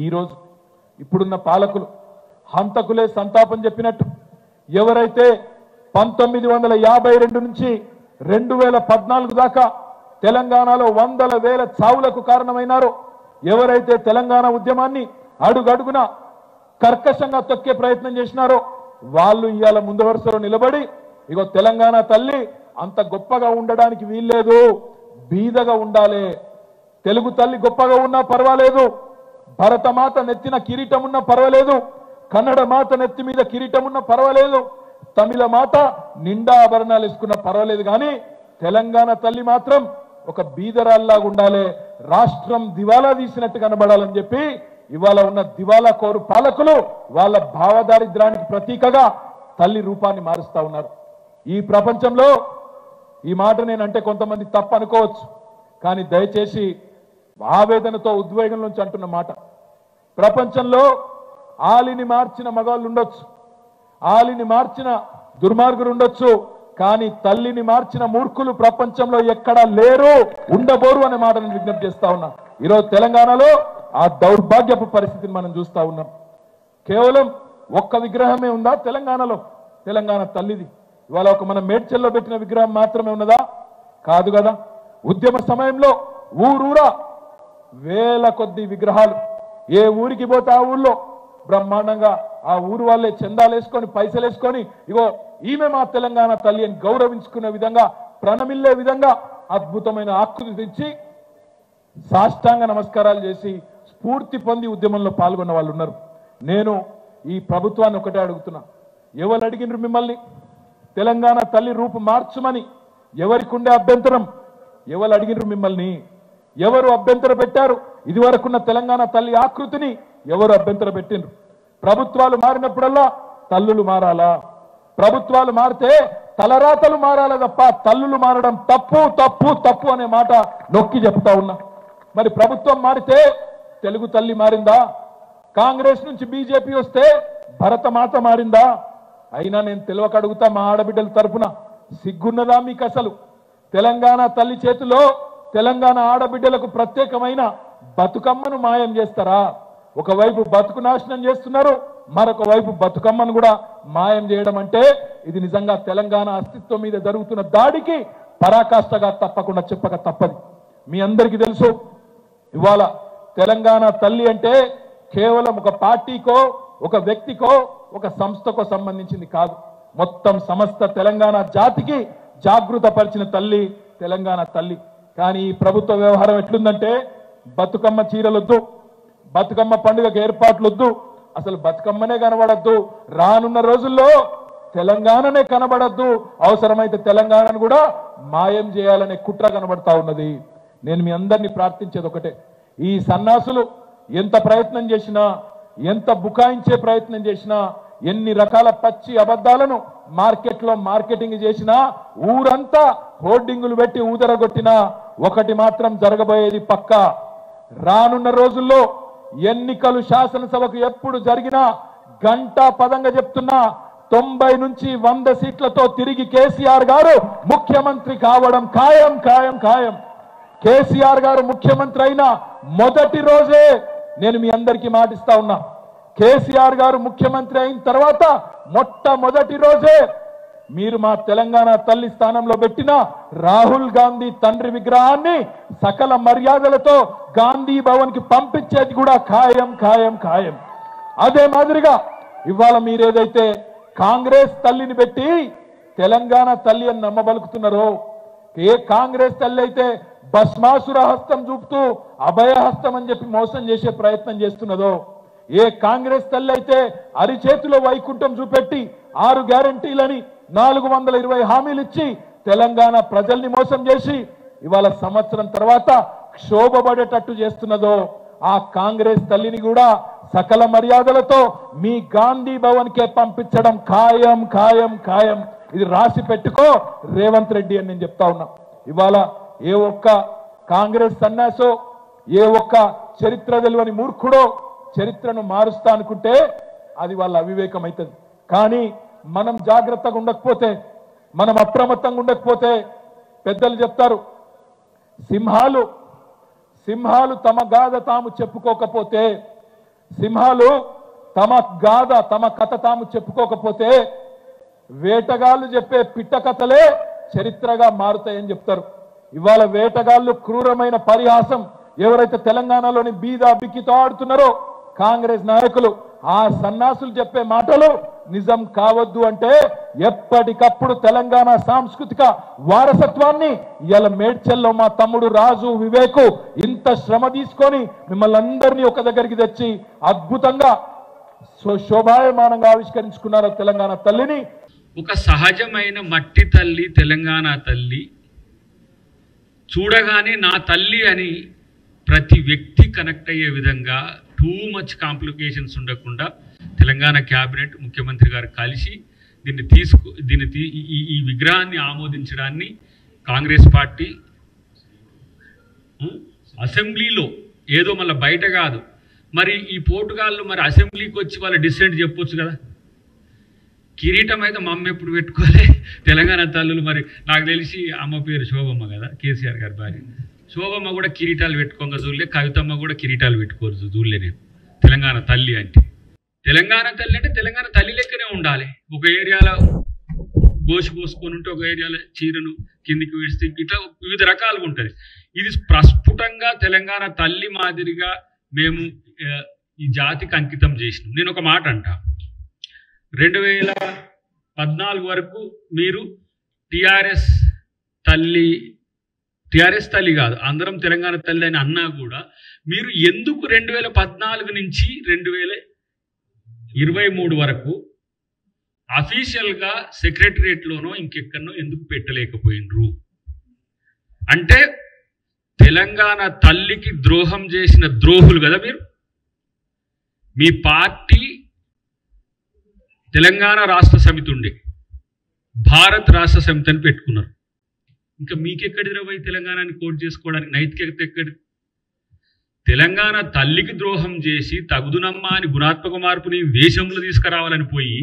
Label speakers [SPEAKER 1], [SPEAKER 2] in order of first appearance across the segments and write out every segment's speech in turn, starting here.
[SPEAKER 1] ఈరోజు ఇప్పుడున్న పాలకులు హంతకులే సంతాపం చెప్పినట్టు ఎవరైతే 1952 నుంచి 2014 దాకా తెలంగాణలో వందల వేల చావులకు కారణమైనారో ఎవరైతే తెలంగాణ ఉద్యమాన్ని అడుగడుగున కర్కశంగా తొక్కే ప్రయత్నం చేసినారో వాళ్ళు ఇవాళ ముందు వరుసలో నిలబడి ఇగో తెలంగాణ తల్లి అంత గొప్పగా ఉండడానికి వీల్లేదు, బీదగా ఉండాలి, తెలుగు తల్లి గొప్పగా ఉన్నా పర్వాలేదు, భరతమాత నెత్తిన కిరీటం ఉన్నా పర్వాలేదు, కన్నడ మాత నెత్తి మీద కిరీటం ఉన్నా పర్వాలేదు, తమిళ మాత నిండా ఆభరణాలు వేసుకున్నా పర్వాలేదు, కానీ తెలంగాణ తల్లి మాత్రం ఒక బీదరాల్లాగా ఉండాలి, రాష్ట్రం దివాలా తీసినట్టు కనబడాలని చెప్పి ఇవాళ ఉన్న దివాలా కోరు పాలకులు వాళ్ళ భావదారిద్రానికి ప్రతీకగా తల్లి రూపాన్ని మారుస్తా ఉన్నారు. ఈ ప్రపంచంలో ఈ మాట నేనంటే కొంతమంది తప్పు అనుకోవచ్చు, కానీ దయచేసి ఆవేదనతో ఉద్వేగం నుంచి అంటున్న మాట, ప్రపంచంలో ఆలిని మార్చిన మగాళ్ళు ఉండొచ్చు, ఆలిని మార్చిన దుర్మార్గులు ఉండొచ్చు, కానీ తల్లిని మార్చిన మూర్ఖులు ప్రపంచంలో ఎక్కడా లేరు, ఉండబోరు అనే మాట నేను విజ్ఞప్తి చేస్తా ఉన్నా. ఈరోజు తెలంగాణలో ఆ దౌర్భాగ్యపు పరిస్థితిని మనం చూస్తా ఉన్నాం. కేవలం ఒక్క విగ్రహమే ఉందా తెలంగాణలో? తెలంగాణ తల్లిది ఇవాళ ఒక మన మేడ్చల్లో పెట్టిన విగ్రహం మాత్రమే ఉన్నదా? కాదు కదా. ఉద్యమ సమయంలో ఊరూరా వేల కొద్ది విగ్రహాలు, ఏ ఊరికి పోతే ఆ ఊళ్ళో బ్రహ్మాండంగా ఆ ఊరు వాళ్ళే చందాలు వేసుకొని పైసలు వేసుకొని ఇగో ఈమె మా తెలంగాణ తల్లి అని గౌరవించుకునే విధంగా ప్రణమిల్లే విధంగా అద్భుతమైన ఆకృతి తెచ్చి సాష్టాంగ నమస్కారాలు చేసి స్ఫూర్తి పొంది ఉద్యమంలో పాల్గొన్న వాళ్ళు ఉన్నారు. నేను ఈ ప్రభుత్వాన్ని ఒకటే అడుగుతున్నా, ఎవరు అడిగినారు మిమ్మల్ని తెలంగాణ తల్లి రూపు మార్చమని? ఎవరికి ఉండే అభ్యంతరం? ఎవరు అడిగినారు మిమ్మల్ని? ఎవరు అభ్యంతర పెట్టారు? ఇదివరకున్న తెలంగాణ తల్లి ఆకృతిని ఎవరు అభ్యంతర పెట్టిండ్రు? ప్రభుత్వాలు మారినప్పుడల్లా తల్లులు మారాలా? ప్రభుత్వాలు మారితే తలరాతలు మారాలి తప్ప తల్లులు మారడం తప్పు తప్పు తప్పు అనే మాట నొక్కి చెప్తా ఉన్నా. మరి ప్రభుత్వం మారితే తెలుగు తల్లి మారిందా? కాంగ్రెస్ నుంచి బీజేపీ వస్తే భరతమాత మారిందా? అయినా నేను తెలియక అడుగుతా, మా ఆడబిడ్డల తరపున సిగ్గున్నదా మీకు అసలు? తెలంగాణ తల్లి చేతిలో తెలంగాణ ఆడబిడ్డలకు ప్రత్యేకమైన బతుకమ్మను మాయం చేస్తారా? ఒకవైపు బతుకు నాశనం చేస్తున్నారు, మరొక వైపు బతుకమ్మను కూడా మాయం చేయడం అంటే ఇది నిజంగా తెలంగాణ అస్తిత్వం మీద జరుగుతున్న దాడికి పరాకాష్ఠగా తప్పకుండా చెప్పక తప్పదు. మీ అందరికీ తెలుసు, ఇవాళ తెలంగాణ తల్లి అంటే కేవలం ఒక పార్టీకో ఒక వ్యక్తికో ఒక సంస్థకో సంబంధించింది కాదు, మొత్తం సమస్త తెలంగాణ జాతికి జాగృత పరిచిన తల్లి తెలంగాణ తల్లి. కానీ ఈ ప్రభుత్వ వ్యవహారం ఎట్లుందంటే బతుకమ్మ చీరలొద్దు, బతుకమ్మ పండుగకు ఏర్పాట్లొద్దు, అసలు బతుకమ్మనే కనబడద్దు, రానున్న రోజుల్లో తెలంగాణనే కనబడద్దు, అవసరమైతే తెలంగాణను కూడా మాయం చేయాలనే కుట్ర కనబడతా ఉన్నది. నేను మీ అందరినీ ప్రార్థించేది ఒకటే, ఈ సన్నాసులు ఎంత ప్రయత్నం చేసినా, ఎంత బుకాయించే ప్రయత్నం చేసినా, ఎన్ని రకాల పచ్చి అబద్ధాలను మార్కెట్లో మార్కెటింగ్ చేసినా, ఊరంతా హోర్డింగులు పెట్టి ఊదరగొట్టినా ఒకటి మాత్రం జరగబోయేది పక్కా. రానున్న రోజుల్లో ఎన్నికలు శాసనసభకు ఎప్పుడు జరిగినా గంటా పదంగా చెప్తున్నా 90 నుంచి 100 సీట్లతో తిరిగి కేసీఆర్ గారు ముఖ్యమంత్రి కావడం ఖాయం ఖాయం ఖాయం. కేసీఆర్ గారు ముఖ్యమంత్రి అయిన మొదటి రోజే నేను మీ అందరికీ మాటిస్తా ఉన్నా, కేసీఆర్ గారు ముఖ్యమంత్రి అయిన తర్వాత మొట్టమొదటి రోజే మీరు మా తెలంగాణ తల్లి స్థానంలో పెట్టిన రాహుల్ గాంధీ తండ్రి విగ్రహాన్ని సకల మర్యాదలతో గాంధీ భవన్ కి పంపించేది కూడా ఖాయం ఖాయం ఖాయం. అదే మాదిరిగా ఇవాళ మీరేదైతే కాంగ్రెస్ తల్లిని పెట్టి తెలంగాణ తల్లి అని నమ్మబలుకుతున్నారో, ఏ కాంగ్రెస్ తల్లి అయితే భస్మాసుర హస్తం చూపుతూ అభయహస్తం అని చెప్పి మోసం చేసే ప్రయత్నం చేస్తున్నదో, ఏ కాంగ్రెస్ తల్లి అయితే అరిచేతిలో వైకుంఠం చూపెట్టి 6 గ్యారంటీలని 420 హామీలు ఇచ్చి తెలంగాణ ప్రజల్ని మోసం చేసి ఇవాళ సంవత్సరం తర్వాత క్షోభపడేటట్టు చేస్తున్నదో, ఆ కాంగ్రెస్ తల్లిని కూడా సకల మర్యాదలతో మీ గాంధీ భవన్ కే పంపించడం ఖాయం ఖాయం ఖాయం. ఇది రాసి పెట్టుకో రేవంత్ రెడ్డి అని నేను చెప్తా ఉన్నా. ఇవాళ ఏ ఒక్క కాంగ్రెస్ సన్యాసో, ఏ ఒక్క చరిత్ర తెలియని మూర్ఖుడో చరిత్రను మారుస్తా అనుకుంటే అది వాళ్ళ అవివేకం అవుతుంది. కానీ మనం జాగ్రత్తగా ఉండకపోతే, మనం అప్రమత్తంగా ఉండకపోతే, పెద్దలు చెప్తారు, సింహాలు తమ గాథ తాము చెప్పుకోకపోతే సింహాలు తమ గాథ తమ కథ తాము చెప్పుకోకపోతే వేటగాళ్ళు చెప్పే పిట్ట కథలే చరిత్రగా మారుతాయని చెప్తారు. ఇవాళ వేటగాళ్ళు క్రూరమైన పరిహాసం ఎవరైతే తెలంగాణలోని బీద బిక్కితో ఆడుతున్నారో కాంగ్రెస్ నాయకులు ఆ సన్నాసులు చెప్పే మాటలు నిజం కావద్దు అంటే ఎప్పటికప్పుడు తెలంగాణ సాంస్కృతిక వారసత్వాన్ని ఇలా మేడ్చల్లో మా తమ్ముడు రాజు వివేకు ఇంత శ్రమ తీసుకొని మిమ్మల్ని అందరినీ ఒక దగ్గరికి తెచ్చి అద్భుతంగా శోభాయమానంగా ఆవిష్కరించుకున్నారు తెలంగాణ తల్లిని.
[SPEAKER 2] ఒక సహజమైన మట్టి తల్లి తెలంగాణ తల్లి చూడగానే నా తల్లి అని ప్రతి వ్యక్తి కనెక్ట్ అయ్యే విధంగా టూ మచ్ కాంప్లికేషన్స్ ఉండకుండా తెలంగాణ క్యాబినెట్ ముఖ్యమంత్రి గారు కలిసి ఈ విగ్రహాన్ని ఆమోదించడాన్ని కాంగ్రెస్ పార్టీ అసెంబ్లీలో ఏదో మళ్ళీ బయట కాదు. మరి ఈ పోటుగాళ్ళు మరి అసెంబ్లీకి వచ్చి వాళ్ళ డిసెంట్ చెప్పొచ్చు కదా. కిరీటం అయితే మా అమ్మ ఎప్పుడు పెట్టుకోలే. తెలంగాణ తల్లులు మరి నాకు తెలిసి అమ్మ పేరు శోభమ్మ కదా, కేసీఆర్ గారి భార్య. శోభమ్మ కూడా కిరీటాలు పెట్టుకోగా చూడలే, కవితమ్మ కూడా కిరీటాలు పెట్టుకోరు చూడలే. నేను తెలంగాణ తల్లి అంటే తెలంగాణ తల్లి లెక్కనే ఉండాలి. ఒక ఏరియాలో గోసి పోసుకొని ఉంటే ఒక ఏరియాలో చీరను కిందికి విడిస్తే ఇట్లా వివిధ రకాలుగా ఉంటుంది. ఇది ప్రస్ఫుటంగా తెలంగాణ తల్లి మాదిరిగా మేము ఈ జాతికి అంకితం చేసినాం. నేను ఒక మాట అంటా, 2014 వరకు మీరు టిఆర్ఎస్ తల్లి కాదు అందరం తెలంగాణ తల్లి అని అన్నా కూడా మీరు ఎందుకు 2014 నుంచి 2023 వరకు అఫీషియల్గా సెక్రటరియట్లోనో ఇంకెక్కడనో ఎందుకు పెట్టలేకపోయినరు? అంటే తెలంగాణ తల్లికి ద్రోహం చేసిన ద్రోహులు కదా మీరు. మీ పార్టీ తెలంగాణ రాష్ట్ర సమితి ఉండే భారత్ రాష్ట్ర సమితి అని పెట్టుకున్నారు. ఇంకా మీకెక్కడిదిరా పోయి తెలంగాణని కోట్ చేసుకోవడానికి నైతికత ఎక్కడి? తెలంగాణ తల్లికి ద్రోహం చేసి తగుదునమ్మా అని గుణాత్మక మార్పుని దేశంలో తీసుకురావాలని పోయి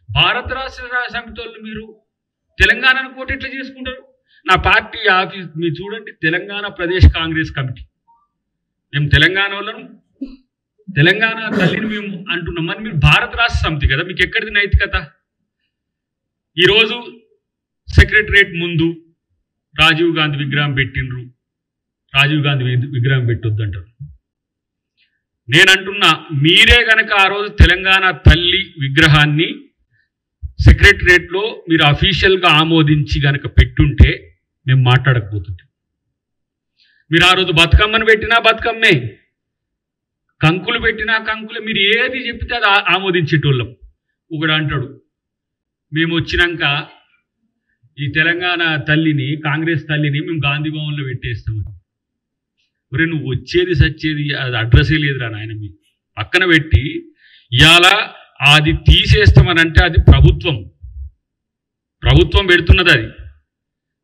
[SPEAKER 2] భారత రాష్ట్ర సమితి వాళ్ళు మీరు తెలంగాణను కోట్ ఎట్లా చేసుకుంటారు? నా పార్టీ ఆఫీస్ మీరు చూడండి, తెలంగాణ ప్రదేశ్ కాంగ్రెస్ కమిటీ. మేము తెలంగాణ వాళ్ళను తెలంగాణ తల్లిని మేము అంటున్నాం, మరి మీరు భారత రాష్ట్ర సమితి కదా, మీకు ఎక్కడిది నైతికత? ఈరోజు సెక్రటరియట్ ముందు రాజీవ్ గాంధీ విగ్రహం పెట్టిండ్రు, రాజీవ్ గాంధీ విగ్రహం పెట్టొద్దు అంటారు. నేనంటున్నా, మీరే గనక ఆ రోజు తెలంగాణ తల్లి విగ్రహాన్ని సెక్రటరియట్లో మీరు అఫీషియల్గా ఆమోదించి గనక పెట్టుంటే మేము మాట్లాడకపోతుంటాం. మీరు ఆ రోజు బతుకమ్మను పెట్టినా బతుకమ్మే, కంకులు పెట్టినా కంకులే, మీరు ఏది చెప్తే అది ఆమోదించేటోళ్ళం. ఒకడు అంటాడు, మేము వచ్చినాక ఈ తెలంగాణ తల్లిని కాంగ్రెస్ తల్లిని మేము గాంధీ భవన్లో పెట్టేస్తామని. మరి నువ్వు వచ్చేది సచ్చేది అది అడ్రస్సే లేదురా నాయన. మీకు పక్కన పెట్టి ఇవాళ అది తీసేస్తామని అంటే అది ప్రభుత్వం పెడుతున్నది. అది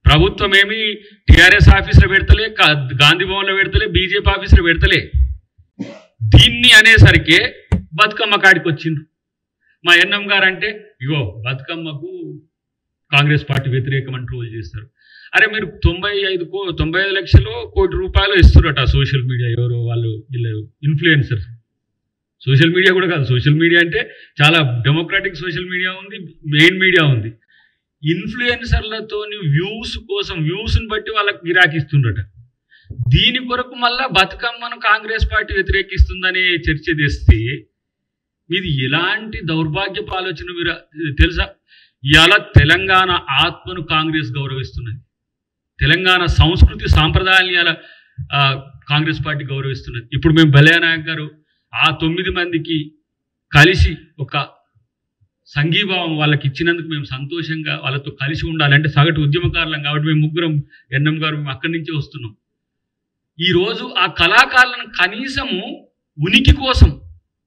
[SPEAKER 2] ప్రభుత్వం ఏమి టిఆర్ఎస్ ఆఫీసులో పెడతలే, గాంధీ భవన్లో పెడతలే, బీజేపీ ఆఫీసులో పెడతలే. దీన్ని అనేసరికి బతుకమ్మ కాడికి వచ్చిండ్రు. మా ఎన్ఎం గారు అంటే ఇగో బతుకమ్మకు కాంగ్రెస్ పార్టీ వ్యతిరేకం అని ట్రోల్ చేస్తారు. అరే మీరు 95 లక్షలు కోటి రూపాయలు ఇస్తున్నారట సోషల్ మీడియా, ఎవరో వాళ్ళు వీళ్ళు ఇన్ఫ్లుయెన్సర్స్. సోషల్ మీడియా కూడా కాదు, సోషల్ మీడియా అంటే చాలా డెమోక్రాటిక్ సోషల్ మీడియా ఉంది, మెయిన్ మీడియా ఉంది. ఇన్ఫ్లుయెన్సర్లతో వ్యూస్ కోసం వ్యూస్ని బట్టి వాళ్ళకి గిరాకిస్తుండట. దీని కొరకు మళ్ళా బతుకమ్మను కాంగ్రెస్ పార్టీ వ్యతిరేకిస్తుందనే చర్చ తెస్తే ఇది ఎలాంటి దౌర్భాగ్యపు ఆలోచన మీరు తెలుసా? ఇవాళ తెలంగాణ ఆత్మను కాంగ్రెస్ గౌరవిస్తున్నది, తెలంగాణ సంస్కృతి సాంప్రదాయాన్ని ఇలా కాంగ్రెస్ పార్టీ గౌరవిస్తున్నది. ఇప్పుడు మేము బలయా నాయక్ గారు ఆ 9 మందికి కలిసి ఒక సంఘీభావం వాళ్ళకి ఇచ్చినందుకు మేము సంతోషంగా వాళ్ళతో కలిసి ఉండాలంటే సగటు ఉద్యమకారులం కాబట్టి మేము ముగ్గురం ఎన్ఎం గారు మేము అక్కడి నుంచే వస్తున్నాం. ఈరోజు ఆ కళాకారులను కనీసము ఉనికి కోసం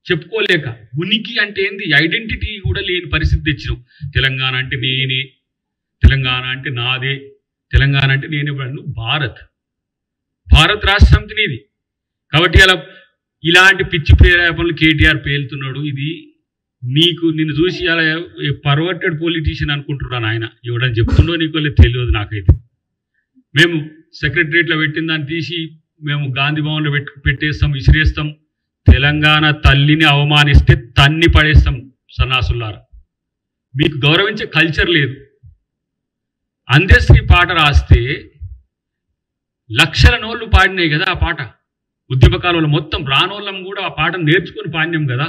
[SPEAKER 2] చెప్పుకోలేక, ఉనికి అంటే ఏంది ఐడెంటిటీ కూడా లేని పరిస్థితి తెచ్చినాం. తెలంగాణ అంటే నేనే, తెలంగాణ అంటే నాదే, తెలంగాణ అంటే నేనే. భారత్ రాష్ట్ర సమితి నీది కాబట్టి అలా ఇలాంటి పిచ్చి ప్రేరేపణలు కేటీఆర్ పేలుతున్నాడు. ఇది నిన్ను చూసి అలా పర్వర్టెడ్ పొలిటీషియన్ అనుకుంటున్నాను. ఆయన ఎవడని చెప్తుండో నీకు తెలియదు. నాకైతే మేము సెక్రటరియట్లో పెట్టిన దాన్ని తీసి మేము గాంధీ భవన్లో పెట్టేస్తాం, విసిరేస్తాం, తెలంగాణ తల్లిని అవమానిస్తే తన్ని పడేస్తాం సన్నాసులారా. మీకు గౌరవించే కల్చర్ లేదు. అందశ్రీ పాట రాస్తే లక్షల నోళ్ళు పాడినాయి కదా ఆ పాట. ఉద్యమకాలంలో మొత్తం రానోళ్ళం కూడా ఆ పాటను నేర్చుకొని పాడినాం కదా.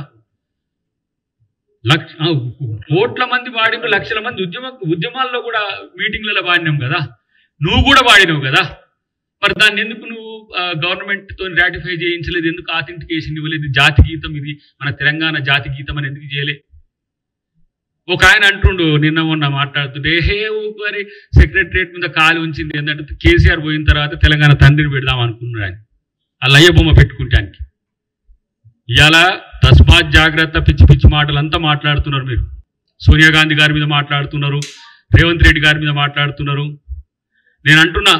[SPEAKER 2] కోట్ల మంది పాడిన, లక్షల మంది ఉద్యమాల్లో కూడా మీటింగ్లలో పాడినాం కదా. నువ్వు కూడా పాడినావు కదా. మరి దాన్ని ఎందుకు నువ్వు గవర్నమెంట్తో రాటిఫై చేయించలేదు? ఎందుకు ఆథెంటికేషన్ ఇవ్వలేదు? జాతి గీతం ఇది, మన తెలంగాణ జాతి గీతం అని ఎందుకు చేయలే? ఒక ఆయన అంటుండు, నిన్న మొన్న మాట్లాడుతుంటే, మరి సెక్రటరియట్ మీద కాలు ఉంచింది ఏంటంటే కేసీఆర్ పోయిన తర్వాత తెలంగాణ తండ్రిని పెడదాం అనుకున్నాడు ఆయన, ఆ లయ్య బొమ్మ పెట్టుకుంటానికి. ఇవాళ తస్మాత్ జాగ్రత్త పిచ్చి పిచ్చి మాటలంతా మాట్లాడుతున్నారు మీరు. సోనియా గాంధీ గారి మీద మాట్లాడుతున్నారు, రేవంత్ రెడ్డి గారి మీద మాట్లాడుతున్నారు. నేను అంటున్నా,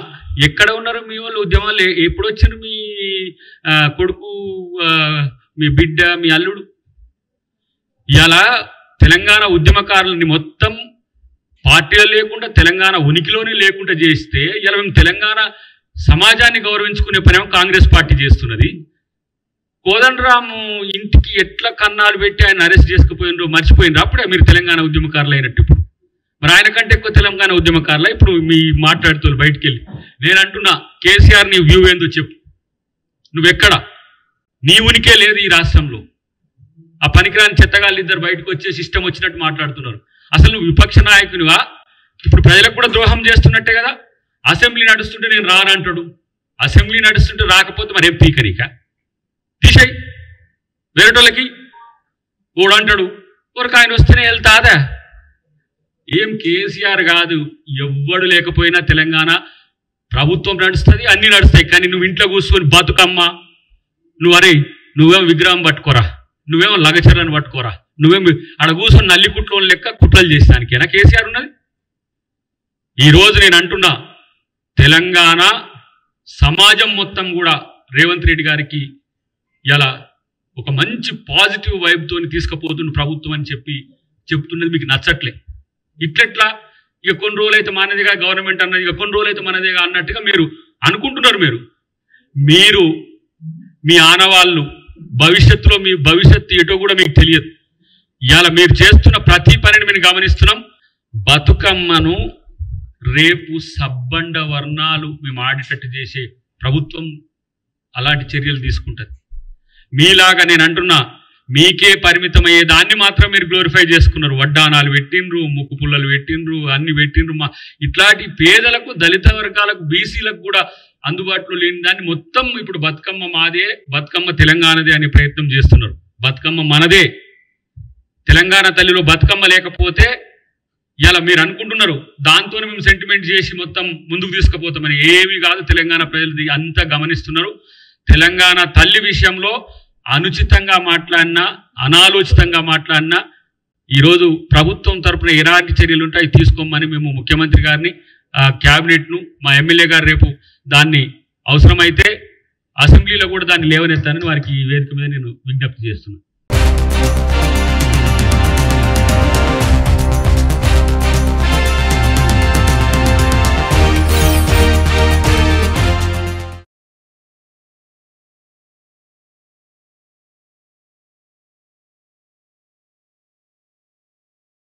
[SPEAKER 2] ఎక్కడ ఉన్నారు మీ వాళ్ళు? ఉద్యమాలు ఎప్పుడు వచ్చారు? మీ కొడుకు, మీ బిడ్డ, మీ అల్లుడు. ఇవాళ తెలంగాణ ఉద్యమకారులని మొత్తం పార్టీలో లేకుండా, తెలంగాణ ఉనికిలోనే లేకుండా చేస్తే, ఇలా మేము తెలంగాణ సమాజాన్ని గౌరవించుకునే పనేమో కాంగ్రెస్ పార్టీ చేస్తున్నది. కోదండరాము ఇంటికి ఎట్లా కన్నాలు పెట్టి ఆయన అరెస్ట్ చేసుకుపోయినరో మర్చిపోయినరు. అప్పుడే మీరు తెలంగాణ ఉద్యమకారులు అయినట్టు. ఇప్పుడు మరి ఆయన కంటే ఎక్కువ తెలంగాణ ఉద్యమకారులు ఇప్పుడు మీ మాట్లాడుతూ బయటికి వెళ్ళి. నేను అంటున్నా, కేసీఆర్ నీ వ్యూ ఏందో చెప్పు. నువ్వెక్కడ? నీ ఉనికే లేదు ఈ రాష్ట్రంలో. ఆ పనికిరాని చెత్తగాళ్ళు ఇద్దరు బయటకు వచ్చేసి ఇష్టం వచ్చినట్టు మాట్లాడుతున్నారు. అసలు నువ్వు విపక్ష నాయకునివా? ఇప్పుడు ప్రజలకు కూడా ద్రోహం చేస్తున్నట్టే కదా. అసెంబ్లీ నడుస్తుంటే నేను రానంటాడు. అసెంబ్లీ నడుస్తుంటే రాకపోతే మరి ఏం పీకరిక తీసేయి వేరేటోళ్ళకి కూడా అంటాడు. ఒక ఆయన వస్తేనే వెళ్తాదా? ఏం కేసీఆర్ కాదు, ఎవ్వడు లేకపోయినా తెలంగాణ ప్రభుత్వం నడుస్తుంది, అన్నీ నడుస్తాయి. కానీ నువ్వు ఇంట్లో కూర్చొని బతుకమ్మ, నువ్వు అరే నువ్వేమో విగ్రహం పట్టుకోరా, నువ్వేమో లగచర్లను పట్టుకోరా, నువ్వేమో ఆడ కూర్చొని నల్లికుట్లో లెక్క కుట్రలు చేస్తానికేనా కేసీఆర్ ఉన్నది? ఈరోజు నేను అంటున్నా, తెలంగాణ సమాజం మొత్తం కూడా రేవంత్ రెడ్డి గారికి ఇలా ఒక మంచి పాజిటివ్ వైబ్తో తీసుకుపోతున్న ప్రభుత్వం అని చెప్తున్నది మీకు నచ్చట్లే. ఇట్లెట్లా ఇక కొన్ని రోజులైతే మనదిగా గవర్నమెంట్ అన్నది, ఇక కొన్ని రోజులైతే మనదిగా అన్నట్టుగా మీరు అనుకుంటున్నారు. మీరు మీ ఆనవాళ్ళు భవిష్యత్తులో మీ భవిష్యత్తు ఏటో కూడా మీకు తెలియదు. ఇవాళ మీరు చేస్తున్న ప్రతి పనిని మేము గమనిస్తున్నాం. బతుకమ్మను రేపు సబ్బండ వర్ణాలు మేము ఆడేటట్టు చేసే ప్రభుత్వం అలాంటి చర్యలు తీసుకుంటుంది. మీలాగా నేను అంటున్నా, మీకే పరిమితమయ్యే దాన్ని మాత్రం మీరు గ్లోరిఫై చేసుకున్నారు. వడ్డానాలు పెట్టిండ్రు, ముక్కు పుల్లలు పెట్టిండ్రు, అన్ని పెట్టిండ్రు. ఇట్లాంటి పేదలకు, దళిత వర్గాలకు, బీసీలకు కూడా అందుబాటులో లేని దాన్ని మొత్తం ఇప్పుడు బతుకమ్మ మాదే, బతుకమ్మ తెలంగాణదే అనే ప్రయత్నం చేస్తున్నారు. బతుకమ్మ మనదే. తెలంగాణ తల్లిలో బతుకమ్మ లేకపోతే ఇలా మీరు అనుకుంటున్నారు దాంతోనే మేము సెంటిమెంట్ చేసి మొత్తం ముందుకు తీసుకుపోతామని. ఏమీ కాదు. తెలంగాణ ప్రజలు అంతా గమనిస్తున్నారు. తెలంగాణ తల్లి విషయంలో అనుచితంగా మాట్లాడినా, అనాలోచితంగా మాట్లాడినా ఈరోజు ప్రభుత్వం తరఫున ఎలాంటి చర్యలు ఉంటాయి తీసుకోమని మేము ముఖ్యమంత్రి గారిని, క్యాబినెట్ను, మా ఎమ్మెల్యే గారు రేపు దాన్ని అవసరమైతే అసెంబ్లీలో కూడా దాన్ని లేవనెత్తానని వారికి ఈ వేదిక మీద నేను విజ్ఞప్తి చేస్తున్నాను.